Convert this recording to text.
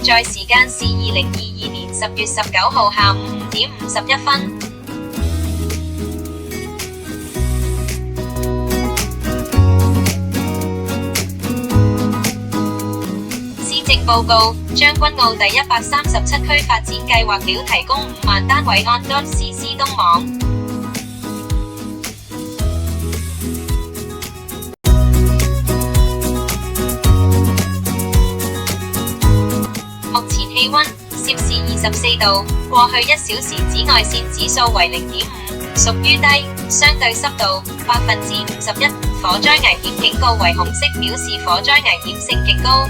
在時間是2022年10月19號下午5點51分。施政報告，將軍澳第137區發展計劃表提供5萬單位安裝 CC 東網。目前氣溫攝氏24度，過去1小時紫外線指數為0.5，屬於低。相對濕度51%。火災危險警告為紅色，表示火災危險性極高。